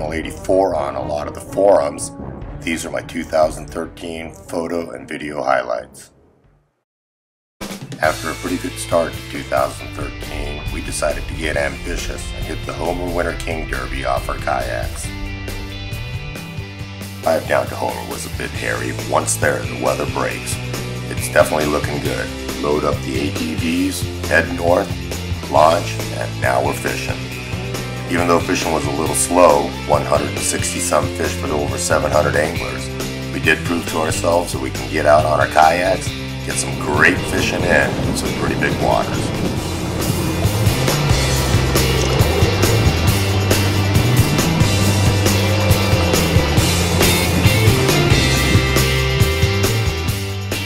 Channel 84 on a lot of the forums, these are my 2013 photo and video highlights. After a pretty good start to 2013, we decided to get ambitious and hit the Homer Winter King Derby off our kayaks. Drive down to Homer was a bit hairy, but once there, the weather breaks. It's definitely looking good. Load up the ATVs, head north, launch, and now we're fishing. Even though fishing was a little slow, 160 some fish for over 700 anglers, we did prove to ourselves that we can get out on our kayaks, get some great fishing in some pretty big waters.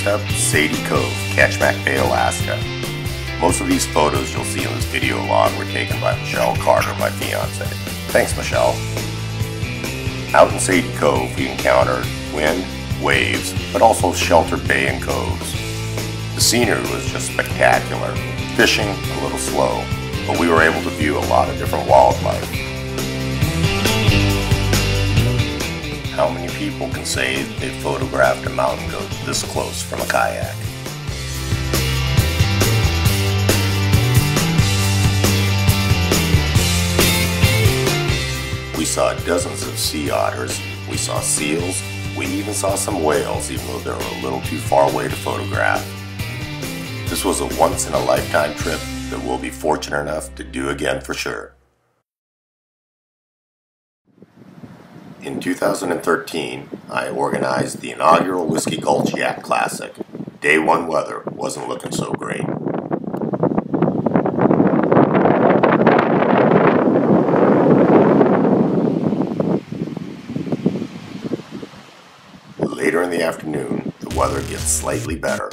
Sept, Sadie, Cove, Kachemak Bay, Alaska. Most of these photos you'll see in this video log were taken by Michelle Carter, my fiance. Thanks, Michelle. Out in Sadie Cove, we encountered wind, waves, but also sheltered bay and coves. The scenery was just spectacular. Fishing, a little slow, but we were able to view a lot of different wildlife. How many people can say they photographed a mountain goat this close from a kayak? We saw dozens of sea otters, we saw seals, we even saw some whales, even though they were a little too far away to photograph. This was a once-in-a-lifetime trip that we'll be fortunate enough to do again for sure. In 2013, I organized the inaugural Whiskey Gulch Yak Classic. Day one weather wasn't looking so great. Later in the afternoon, the weather gets slightly better.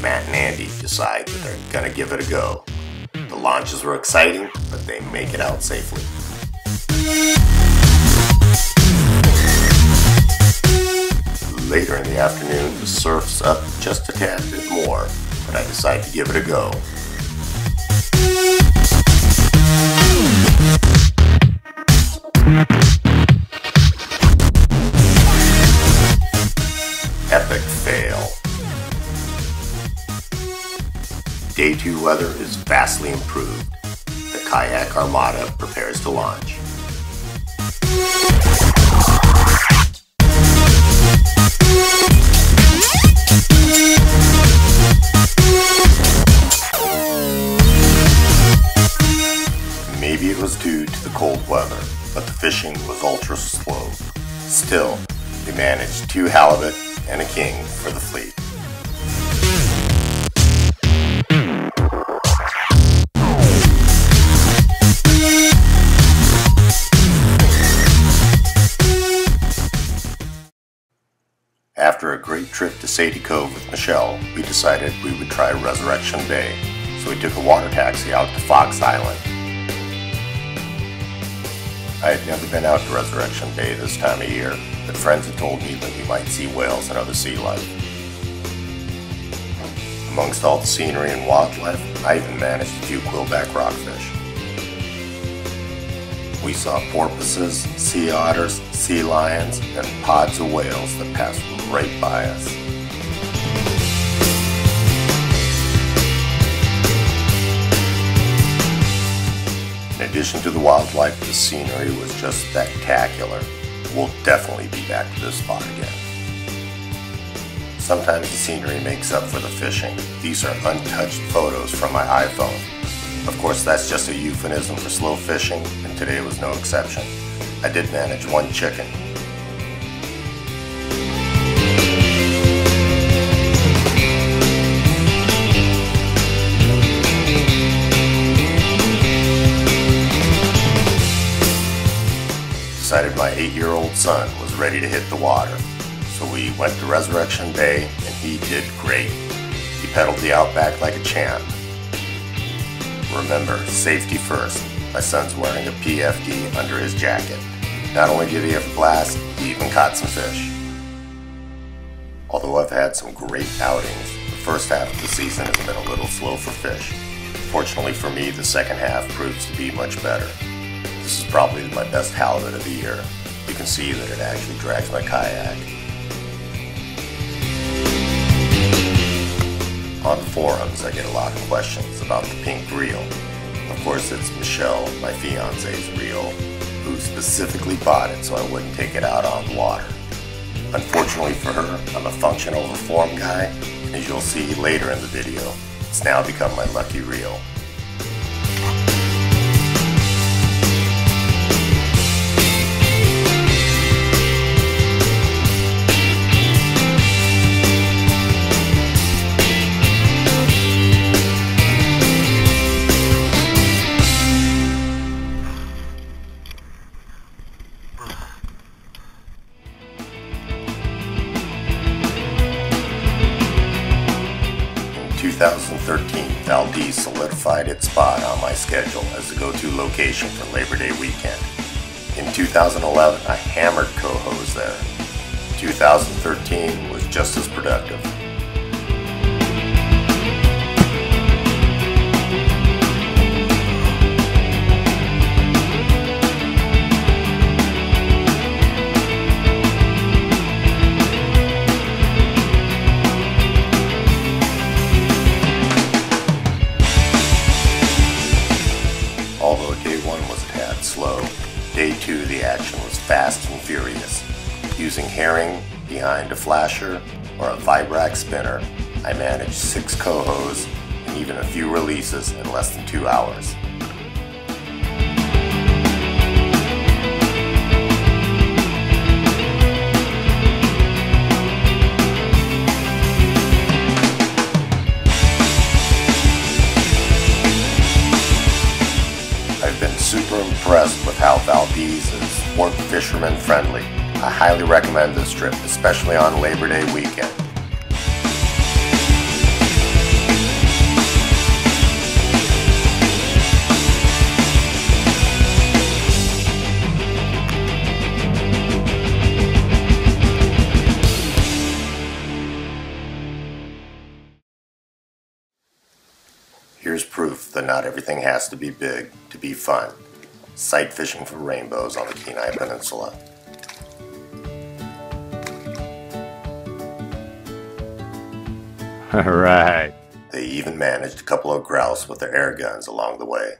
Matt and Andy decide that they're gonna give it a go. The launches were exciting, but they make it out safely. Later in the afternoon, the surf's up just a tad bit more, but I decide to give it a go. Epic fail. Day 2 weather is vastly improved. The kayak armada prepares to launch. Maybe it was due to the cold weather, but the fishing was ultra slow. Still, we managed 2 halibut and a king for the fleet. After a great trip to Sadie Cove with Michelle, we decided we would try Resurrection Bay, so we took a water taxi out to Fox Island. I had never been out to Resurrection Bay this time of year, but friends had told me that we might see whales and other sea life. Amongst all the scenery and wildlife, I even managed a few quillback rockfish. We saw porpoises, sea otters, sea lions, and pods of whales that passed right by us. In addition to the wildlife, the scenery was just spectacular. We'll definitely be back to this spot again. Sometimes the scenery makes up for the fishing. These are untouched photos from my iPhone. Of course, that's just a euphemism for slow fishing, and today was no exception. I did manage 1 chicken. Decided my 8-year-old son was ready to hit the water. So we went to Resurrection Bay, and he did great. He pedaled the Outback like a champ. Remember, safety first. My son's wearing a PFD under his jacket. Not only did he have a blast, he even caught some fish. Although I've had some great outings, the first half of the season has been a little slow for fish. Fortunately for me, the second half proves to be much better. This is probably my best halibut of the year. You can see that it actually drags my kayak. On the forums, I get a lot of questions about the pink reel. Of course, it's Michelle, my fiance's reel, who specifically bought it so I wouldn't take it out on the water. Unfortunately for her, I'm a function over form guy, and as you'll see later in the video, it's now become my lucky reel. In 2013, Valdez solidified its spot on my schedule as the go-to location for Labor Day weekend. In 2011, I hammered cohos there. 2013 was just as productive. Although day one was a tad slow, day two the action was fast and furious. Using herring behind a flasher or a vibrac spinner, I managed 6 cohos and even a few releases in less than 2 hours. I've been super impressed with how Valdez is sport fisherman friendly. I highly recommend this trip, especially on Labor Day weekend. Here's proof that not everything has to be big to be fun. Sight fishing for rainbows on the Kenai Peninsula. Alright. They even managed a couple of grouse with their air guns along the way.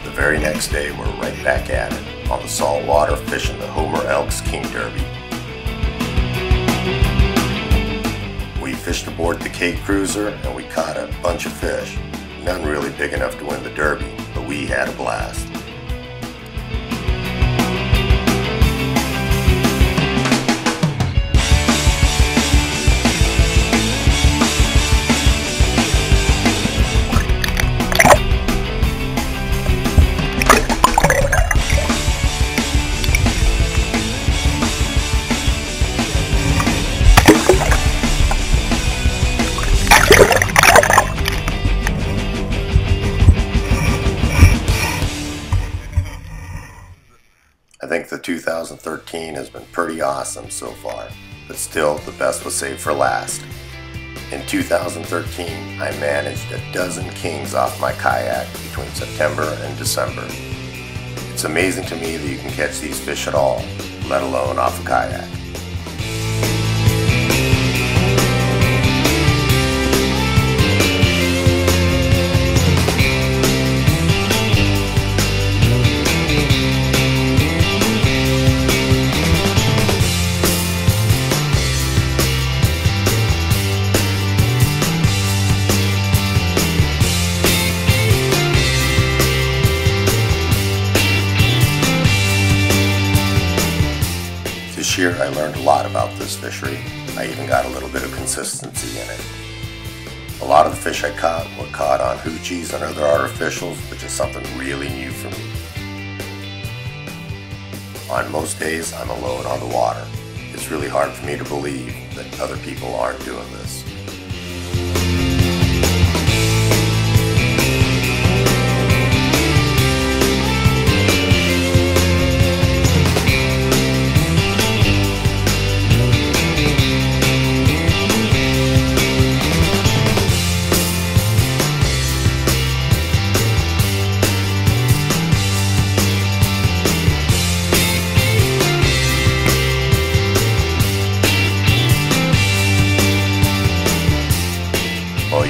The very next day we're right back at it, on the salt water fishing the Homer Elks King Derby. We fished aboard the Cape Cruiser and we caught a bunch of fish. None really big enough to win the Derby, but we had a blast. I think the 2013 has been pretty awesome so far, but still the best was saved for last. In 2013, I managed a dozen kings off my kayak between September and December. It's amazing to me that you can catch these fish at all, let alone off a kayak. This year I learned a lot about this fishery. I even got a little bit of consistency in it. A lot of the fish I caught were caught on hoochies and other artificials, which is something really new for me. On most days I'm alone on the water. It's really hard for me to believe that other people aren't doing this.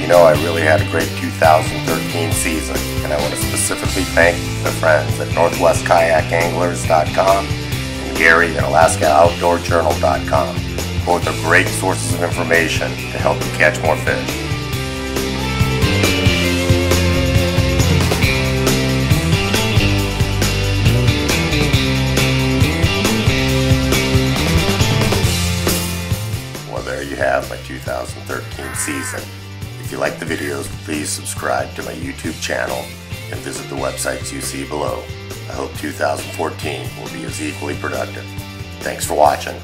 You know, I really had a great 2013 season, and I want to specifically thank the friends at NorthwestKayakAnglers.com and Gary at AlaskaOutdoorJournal.com. Both are great sources of information to help you catch more fish. Well, there you have my 2013 season. If you like the videos, please subscribe to my YouTube channel and visit the websites you see below. I hope 2014 will be as equally productive. Thanks for watching.